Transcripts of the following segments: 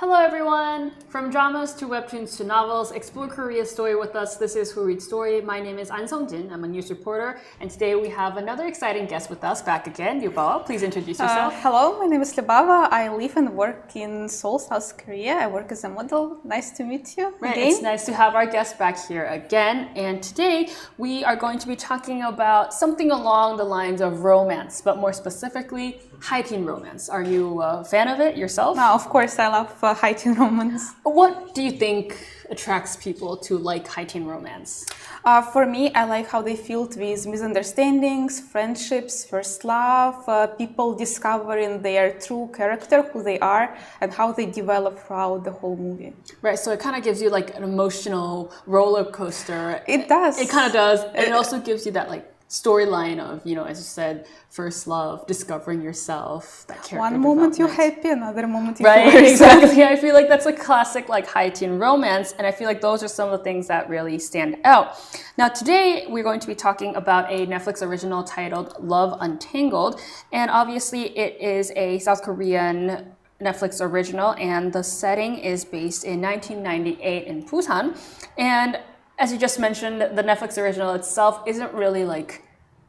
Hello everyone! From dramas to webtoons to novels, explore Korea's story with us. This is Who Reads Story. My name is An Sung-jin. I'm a news reporter, and today we have another exciting guest with us back again. Yubawa, please introduce yourself. Hello, my name is Lyubava. I live and work in Seoul, South Korea. I work as a model. Nice to meet you Right, again. it's nice to have our guest back here again. And today we are going to be talking about something along the lines of romance, but more specifically, high teen romance. Are you a fan of it yourself? No, of course, I love high teen romance. What do you think attracts people to like high teen romance? For me, I like how they filled with misunderstandings, friendships, first love, people discovering their true character, who they are, and how they develop throughout the whole movie. Right, so it kind of gives you like an emotional roller coaster. It does. It kind of does. And it also gives you that like storyline of, you know, as you said, first love, discovering yourself, that character One moment you're development. happy, another moment you're Right, worried. exactly. I feel like that's a classic like high teen romance, and I feel like those are some of the things that really stand out. Now today we're going to be talking about a Netflix original titled Love Untangled, and obviously it is a South Korean Netflix original, and the setting is based in 1998 in Busan. And as you just mentioned, the Netflix original itself isn't really like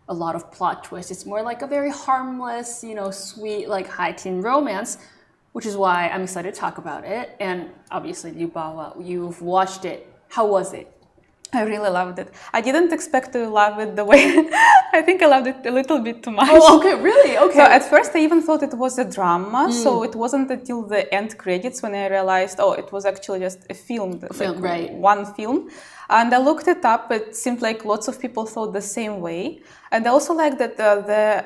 a lot of plot twists. It's more like a very harmless, you know, sweet, like high teen romance, which is why I'm excited to talk about it. And obviously, Yubawa, you've watched it. How was it? I really loved it. I didn't expect to love it the way I think I loved it a little bit too much. Oh, okay, really? Okay. So at first I even thought it was a drama, so it wasn't until the end credits when I realized, oh, it was actually just a film. Right. One film. And I looked it up, it seemed like lots of people thought the same way. And I also like that the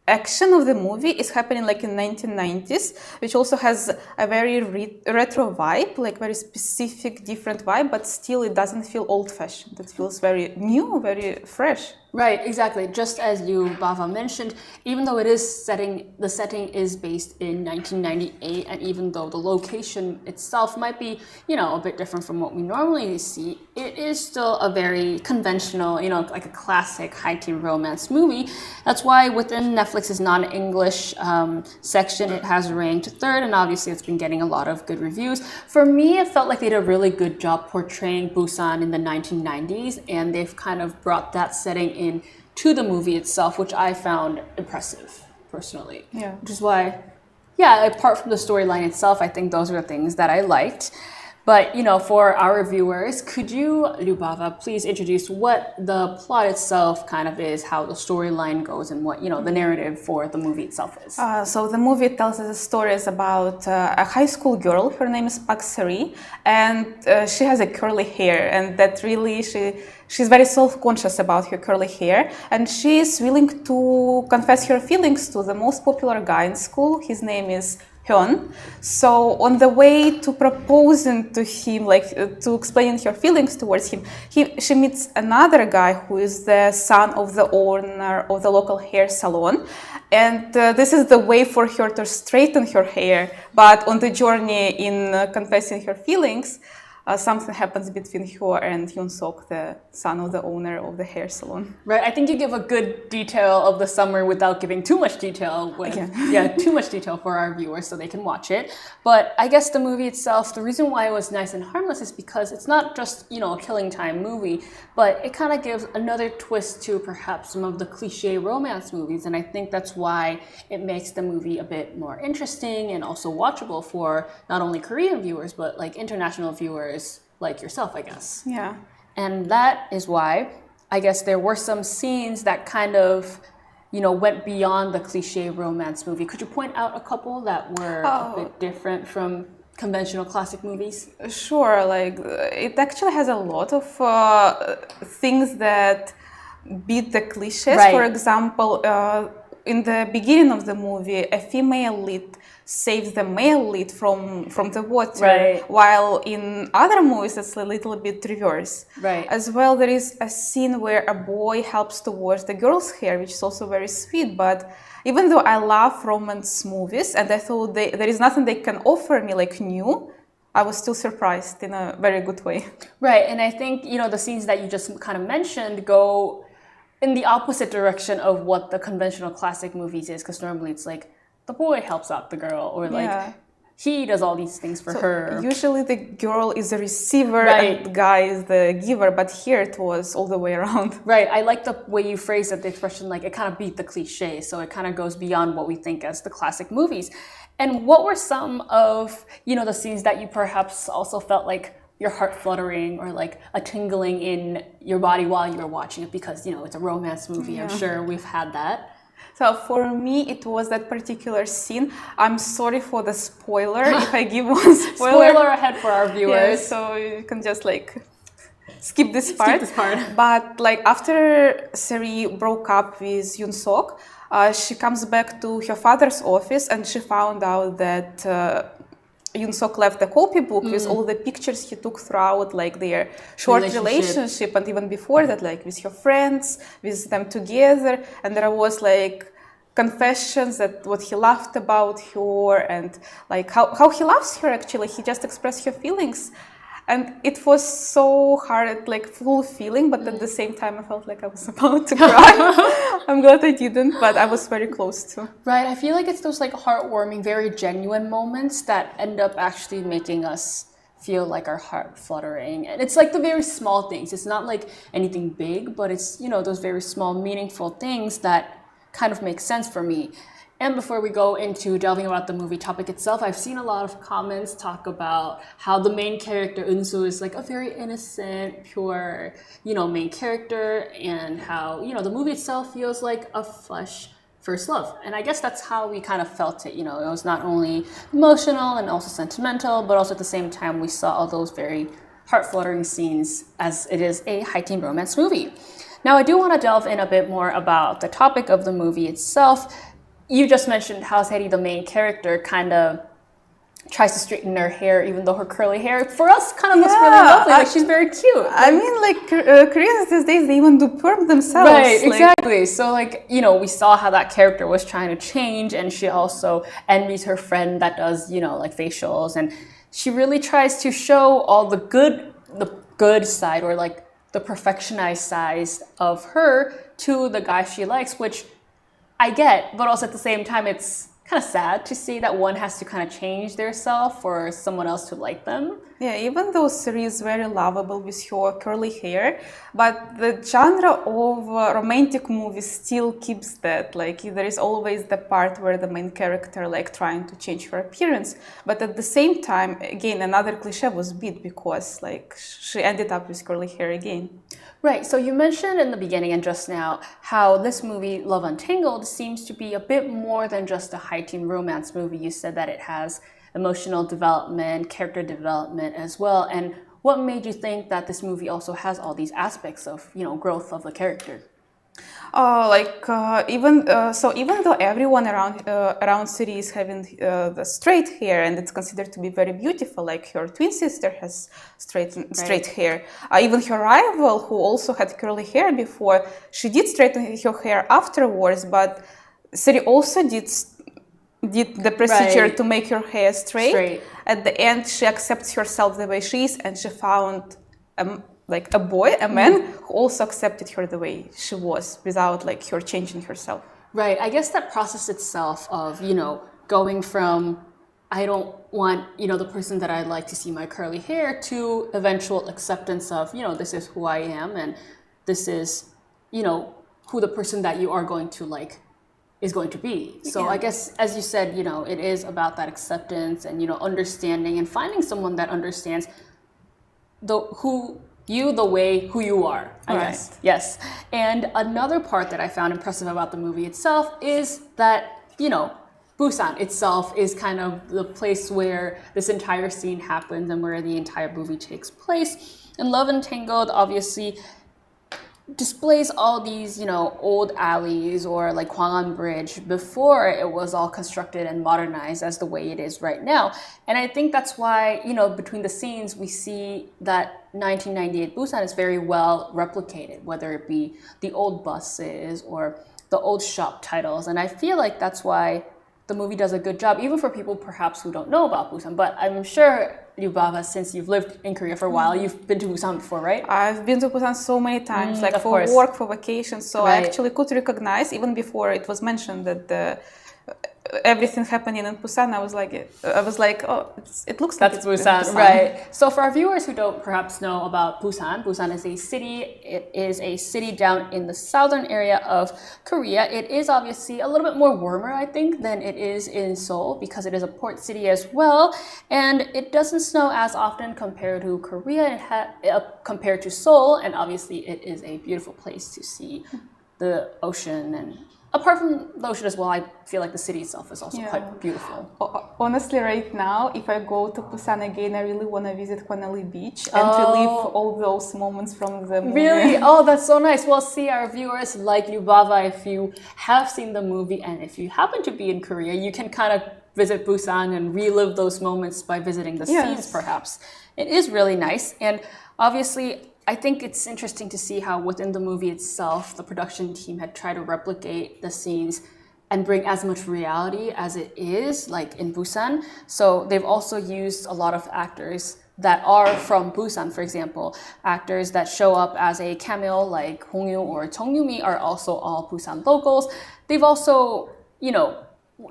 action of the movie is happening like in 1990s, which also has a very retro vibe, like very specific, different vibe, but still it doesn't feel old-fashioned. It feels very new, very fresh. Right, exactly. Just as Bava mentioned, even though the setting is based in 1998, and even though the location itself might be, you know, a bit different from what we normally see, it is still a very conventional, you know, like a classic high teen romance movie. That's why within Netflix's non-English section, it has ranked third, and obviously it's been getting a lot of good reviews. For me, it felt like they did a really good job portraying Busan in the 1990s, and they've kind of brought that setting into the movie itself, which I found impressive personally. Yeah. Which is why, yeah, apart from the storyline itself, I think those are the things that I liked. But, you know, for our viewers, could you, Lyubava, please introduce what the plot itself kind of is, how the storyline goes, and what, you know, the narrative for the movie itself is? So the movie tells us stories about a high school girl. Her name is Seri, and she has a curly hair, and that really she's very self-conscious about her curly hair, and she is willing to confess her feelings to the most popular guy in school. His name is Hyun. So on the way to proposing to him, like to explaining her feelings towards him, she meets another guy who is the son of the owner of the local hair salon. And this is the way for her to straighten her hair. But on the journey in confessing her feelings, something happens between her and Hyun Sok, the son of the owner of the hair salon. Right, I think you give a good detail of the summer without giving too much detail. Too much detail for our viewers so they can watch it. But I guess the movie itself, the reason why it was nice and harmless is because it's not just, you know, a killing time movie, but it kind of gives another twist to perhaps some of the cliche romance movies. And I think that's why it makes the movie a bit more interesting and also watchable for not only Korean viewers, but like international viewers like yourself, I guess. Yeah. And that is why I guess there were some scenes that kind of, you know, went beyond the cliche romance movie. Could you point out a couple that were a bit different from conventional classic movies? Sure, like it actually has a lot of things that beat the cliches. Right. For example, in the beginning of the movie, a female lead saves the male lead from the water, Right. while in other movies it's a little bit reverse. Right. As well, there is a scene where a boy helps to wash the girl's hair, which is also very sweet. But even though I love romance movies and I thought there is nothing they can offer me like new, I was still surprised in a very good way. Right, and I think, you know, the scenes that you just kind of mentioned go in the opposite direction of what the conventional classic movies is, because normally it's like the boy helps out the girl, or like he does all these things for her. Usually the girl is the receiver Right. and the guy is the giver, but here it was all the way around. Right. I like the way you phrased it, the expression, like it kind of beat the cliche. So it kind of goes beyond what we think as the classic movies. And what were some of, the scenes that you perhaps also felt like your heart fluttering or like a tingling in your body while you were watching it? Because, it's a romance movie. Yeah. I'm sure we've had that. So for me, it was that particular scene. I'm sorry for the spoiler if I give one spoiler. Spoiler ahead for our viewers. Yeah, so you can just skip this part. Skip this part. But after Seri broke up with Yoon Sok, she comes back to her father's office and she found out that Yoon Sok left the copybook with all the pictures he took throughout their short relationship and even before that, with her friends, with them together, and there was confessions that what he loved about her and how he loves her. Actually, he just expressed her feelings. And it was so hard, full feeling, but at the same time, I felt like I was about to cry. I'm glad I didn't, but I was very close to. Right. I feel like it's those heartwarming, very genuine moments that end up actually making us feel our heart fluttering. And it's the very small things. It's not anything big, but it's, those very small, meaningful things that kind of make sense for me. And before we go into delving about the movie topic itself, I've seen a lot of comments talk about how the main character, Eunsu, is a very innocent, pure, main character, and how, the movie itself feels like a fresh first love. And I guess that's how we kind of felt it. It was not only emotional and also sentimental, but also at the same time, we saw all those very heart-fluttering scenes as it is a high-teen romance movie. Now, I do want to delve in a bit more about the topic of the movie itself. You just mentioned how Seri, the main character, kind of tries to straighten her hair, even though her curly hair, for us, kind of looks really lovely. She's very cute. I mean, Koreans these days, they even do perm themselves. Right, exactly. So, we saw how that character was trying to change, and she also envies her friend that does, facials, and she really tries to show all the good side, or the perfectionized side of her to the guy she likes, which I get, but also at the same time, it's kind of sad to see that one has to kind of change their self for someone else to like them. Yeah, even though Seri is very lovable with her curly hair, but the genre of romantic movies still keeps that. There is always the part where the main character trying to change her appearance, but at the same time, again, another cliche was beat because she ended up with curly hair again. Right, so you mentioned in the beginning and just now how this movie, Love Untangled, seems to be a bit more than just a high-teen romance movie. You said that it has emotional development, character development as well. And what made you think that this movie also has all these aspects of, growth of the character? Even though everyone around Seri is having the straight hair and it's considered to be very beautiful, her twin sister has straight hair. Even her rival, who also had curly hair before, she did straighten her hair afterwards, but Seri also did the procedure to make her hair straight. At the end, she accepts herself the way she is, and she found a man who also accepted her the way she was without her changing herself. Right. I guess that process itself of, going from I don't want, the person that I'd like to see my curly hair to eventual acceptance of, this is who I am and this is, who the person that you are going to like is going to be. So I guess, as you said, it is about that acceptance and, understanding and finding someone that understands who you are, I guess. Yes. And another part that I found impressive about the movie itself is that, Busan itself is kind of the place where this entire scene happens and where the entire movie takes place. And Love Untangled obviously displays all these, old alleys or like Gwangan Bridge before it was all constructed and modernized as the way it is right now. And I think that's why, between the scenes, we see that 1998 Busan is very well replicated, whether it be the old buses or the old shop titles. And I feel like that's why the movie does a good job, even for people perhaps who don't know about Busan. But I'm sure, Lyubava, since you've lived in Korea for a while, you've been to Busan before, right? I've been to Busan so many times, for work, for vacation. So I actually could recognize, even before it was mentioned that everything happening in Busan, I was like, oh, it looks like That's it's Busan, right? So for our viewers who don't perhaps know about Busan, Busan is a city. It is a city down in the southern area of Korea. It is obviously a little bit more warmer, I think, than it is in Seoul because it is a port city as well, and it doesn't snow as often compared to Korea, compared to Seoul, and obviously it is a beautiful place to see the ocean, and apart from the ocean as well, I feel like the city itself is also quite beautiful. Honestly, right now, if I go to Busan again, I really want to visit Kwanali Beach and relive all those moments from the movie. Really? Oh, that's so nice. Well, see, our viewers like Lyubava, if you have seen the movie and if you happen to be in Korea, you can kind of visit Busan and relive those moments by visiting the scenes, perhaps. It is really nice. And obviously, I think it's interesting to see how within the movie itself, the production team had tried to replicate the scenes and bring as much reality as it is, like in Busan. So they've also used a lot of actors that are from Busan, for example. Actors that show up as a cameo, like Hongyu or Chongyumi, are also all Busan locals. They've also,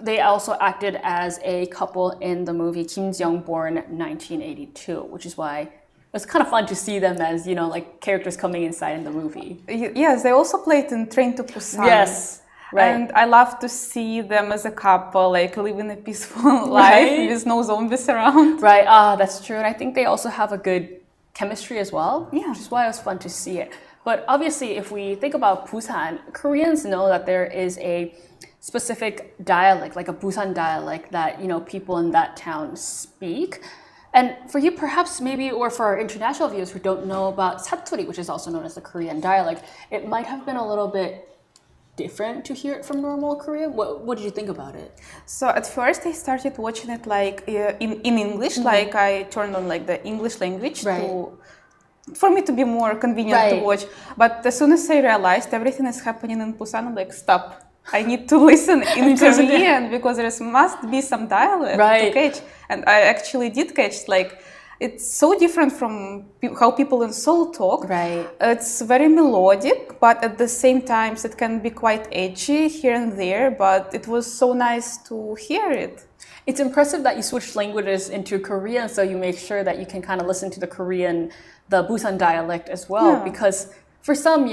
they also acted as a couple in the movie Kim Jeong born 1982, which is why it's kind of fun to see them as, like characters coming inside in the movie. Yes, they also played in Train to Busan. Yes, right. And I love to see them as a couple, like living a peaceful life with no zombies around. Right, that's true. And I think they also have a good chemistry as well, which is why it was fun to see it. But obviously, if we think about Busan, Koreans know that there is a specific dialect, like a Busan dialect that, people in that town speak. And for you, perhaps maybe, or for our international viewers who don't know about Satori, which is also known as the Korean dialect, it might have been a little bit different to hear it from normal Korean. What did you think about it? So at first I started watching it like in English, like I turned on like the English language for me to be more convenient to watch. But as soon as I realized everything is happening in Busan, I'm like, stop. I need to listen in Korean because there must be some dialect to catch. And I actually did catch, like, it's so different from how people in Seoul talk. Right. It's very melodic, but at the same time, it can be quite edgy here and there, but it was so nice to hear it. It's impressive that you switched languages into Korean, so you make sure that you can kind of listen to the Busan dialect as well, because for some,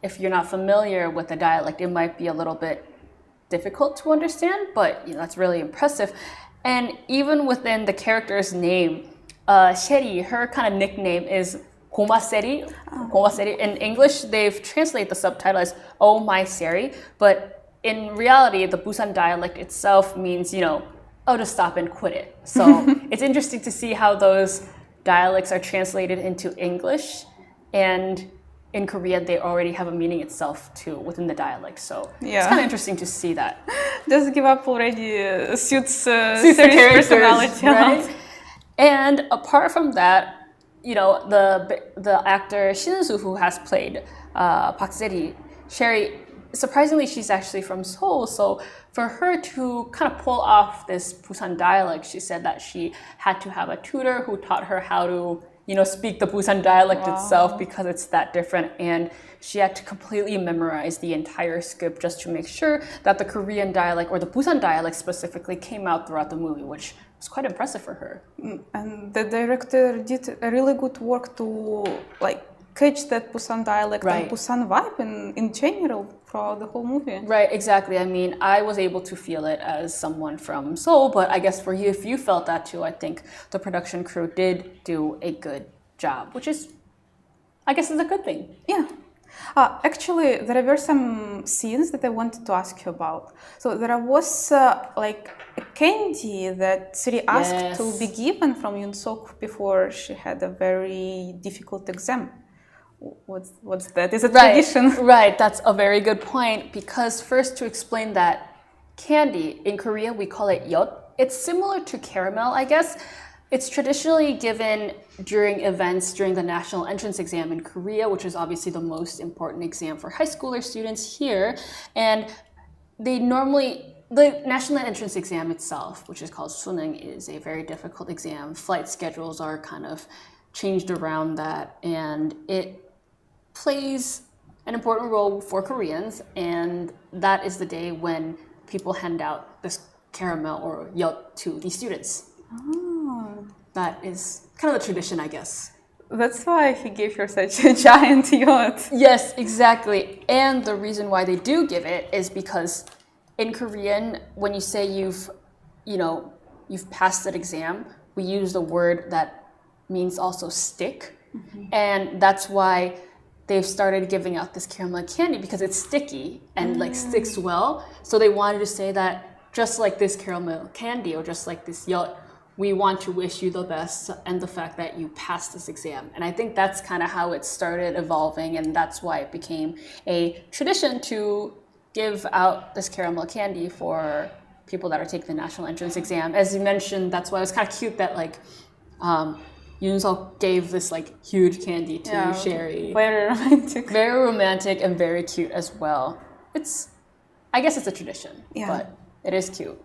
if you're not familiar with the dialect, it might be a little bit difficult to understand, but that's really impressive. And even within the character's name, Seri, her kind of nickname is Seri. Seri. In English, they've translated the subtitle as "Oh my Seri," but in reality, the Busan dialect itself means, just stop and quit it. So it's interesting to see how those dialects are translated into English, and in Korean, they already have a meaning itself too within the dialect. So it's kind of interesting to see that. Just give up already suits Seri's personality, right? And apart from that, the actor Shin-soo, who has played Park Seri, Seri, surprisingly, she's actually from Seoul. So for her to kind of pull off this Busan dialect, she said that she had to have a tutor who taught her how to speak the Busan dialect itself because it's that different. And she had to completely memorize the entire script just to make sure that the Korean dialect, or the Busan dialect specifically, came out throughout the movie, which was quite impressive for her. And the director did a really good work to catch that Busan dialect and Busan vibe in general throughout the whole movie. Right, exactly. I mean, I was able to feel it as someone from Seoul, but I guess for you, if you felt that too, I think the production crew did do a good job, which is, I guess, is a good thing. Yeah. Actually, there were some scenes that I wanted to ask you about. So there was a candy that Seri asked to be given from Yoon Sok before she had a very difficult exam. What's that? Is it tradition? Right, that's a very good point, because first, to explain that candy, in Korea we call it yeot. It's similar to caramel, I guess. It's traditionally given during events during the national entrance exam in Korea, which is obviously the most important exam for high schooler students here. And the national entrance exam itself, which is called Suneung, is a very difficult exam. Flight schedules are kind of changed around that, and it plays an important role for Koreans, and that is the day when people hand out this caramel or yacht to the students. Oh. That is kind of a tradition, I guess. That's why he gave her such a giant yacht. Yes, exactly. And the reason why they do give it is because in Korean, when you say you've passed that exam, we use the word that means also stick. And that's why they've started giving out this caramel candy because it's sticky and like sticks well. So they wanted to say that just like this caramel candy or just like this yacht, we want to wish you the best and the fact that you passed this exam. And I think that's kind of how it started evolving, and that's why it became a tradition to give out this caramel candy for people that are taking the national entrance exam. As you mentioned, that's why it was kind of cute that like Yoon-seok gave this like huge candy to Seri. Very romantic. Very romantic and very cute as well. I guess it's a tradition, but it is cute.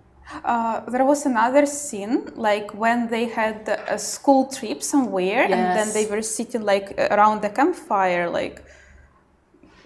There was another scene, like when they had a school trip somewhere, and then they were sitting like around the campfire. Like,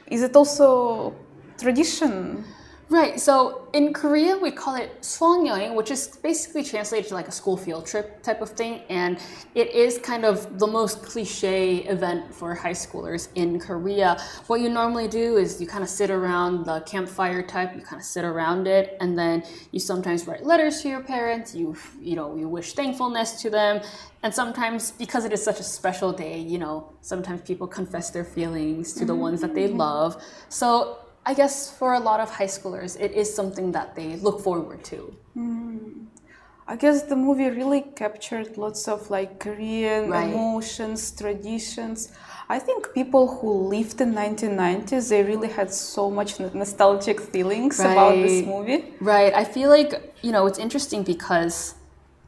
is it also tradition? Right. So in Korea, we call it 수학여행, which is basically translated to like a school field trip type of thing. And it is kind of the most cliche event for high schoolers in Korea. What you normally do is you kind of sit around the campfire type, you kind of sit around it, and then you sometimes write letters to your parents, you wish thankfulness to them. And sometimes, because it is such a special day, sometimes people confess their feelings to the ones that they love. So I guess for a lot of high schoolers, it is something that they look forward to. I guess the movie really captured lots of like Korean emotions, traditions. I think people who lived in 1990s, they really had so much nostalgic feelings about this movie. Right. I feel like, it's interesting because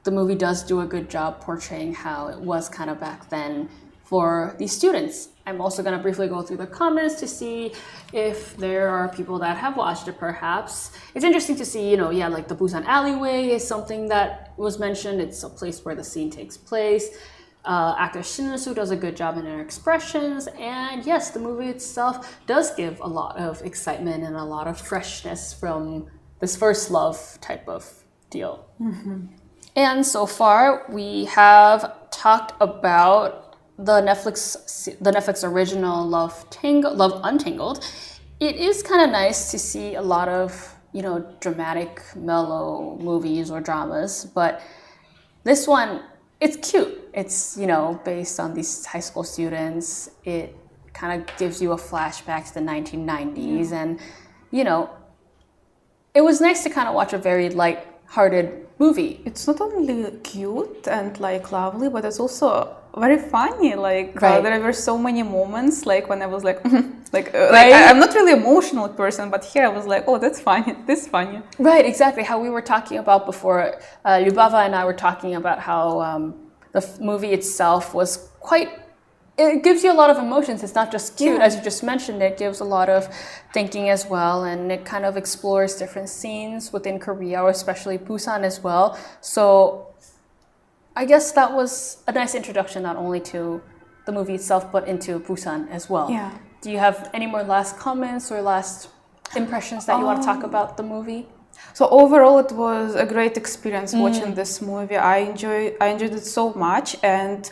the movie does do a good job portraying how it was kind of back then for these students. I'm also going to briefly go through the comments to see if there are people that have watched it perhaps. It's interesting to see, like the Busan alleyway is something that was mentioned. It's a place where the scene takes place. Actor Shin Woo-soo does a good job in her expressions. And yes, the movie itself does give a lot of excitement and a lot of freshness from this first love type of deal. And so far, we have talked about the Netflix original Love Untangled. It is kind of nice to see a lot of dramatic, mellow movies or dramas, but this one, it's cute. It's based on these high school students. It kind of gives you a flashback to the 1990s, and it was nice to kind of watch a very light-hearted movie. It's not only cute and like lovely, but it's also very funny. There were so many moments when I was I'm not really emotional person, but here I was like, oh, that's funny, this is funny. Right, exactly. How we were talking about before, Lyubava and I were talking about how the movie itself was it gives you a lot of emotions. It's not just cute, as you just mentioned. It gives a lot of thinking as well, and it kind of explores different scenes within Korea, or especially Busan as well. So I guess that was a nice introduction, not only to the movie itself, but into Busan as well. Yeah. Do you have any more last comments or last impressions that you want to talk about the movie? So overall, it was a great experience watching this movie. I enjoyed it so much, and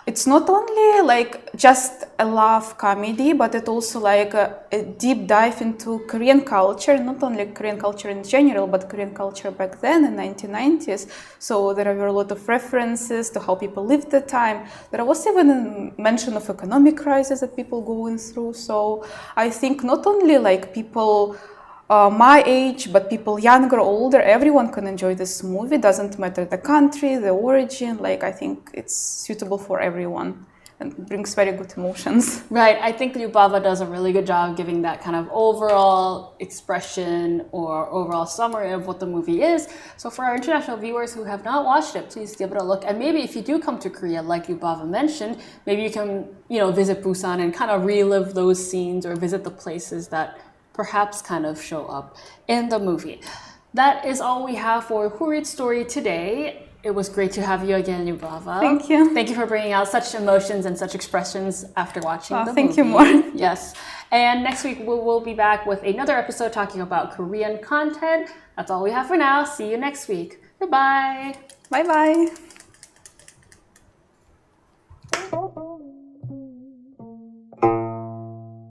it's not only just a love comedy, but it also a deep dive into Korean culture, not only Korean culture in general, but Korean culture back then in 1990s. So there were a lot of references to how people lived at the time. There was even a mention of economic crisis that people going through. So I think not only people my age, but people younger, older, everyone can enjoy this movie. Doesn't matter the country, the origin. I think it's suitable for everyone and brings very good emotions. Right. I think Lyubava does a really good job giving that kind of overall expression or overall summary of what the movie is. So for our international viewers who have not watched it, please give it a look. And maybe if you do come to Korea, like Lyubava mentioned, maybe you can, visit Busan and kind of relive those scenes or visit the places that perhaps kind of show up in the movie. That is all we have for Who Reads Story today. It was great to have you again, Yublava. Thank you. Thank you for bringing out such emotions and such expressions after watching the movie. Thank you more. Yes. And next week, we will be back with another episode talking about Korean content. That's all we have for now. See you next week. Goodbye. Bye-bye.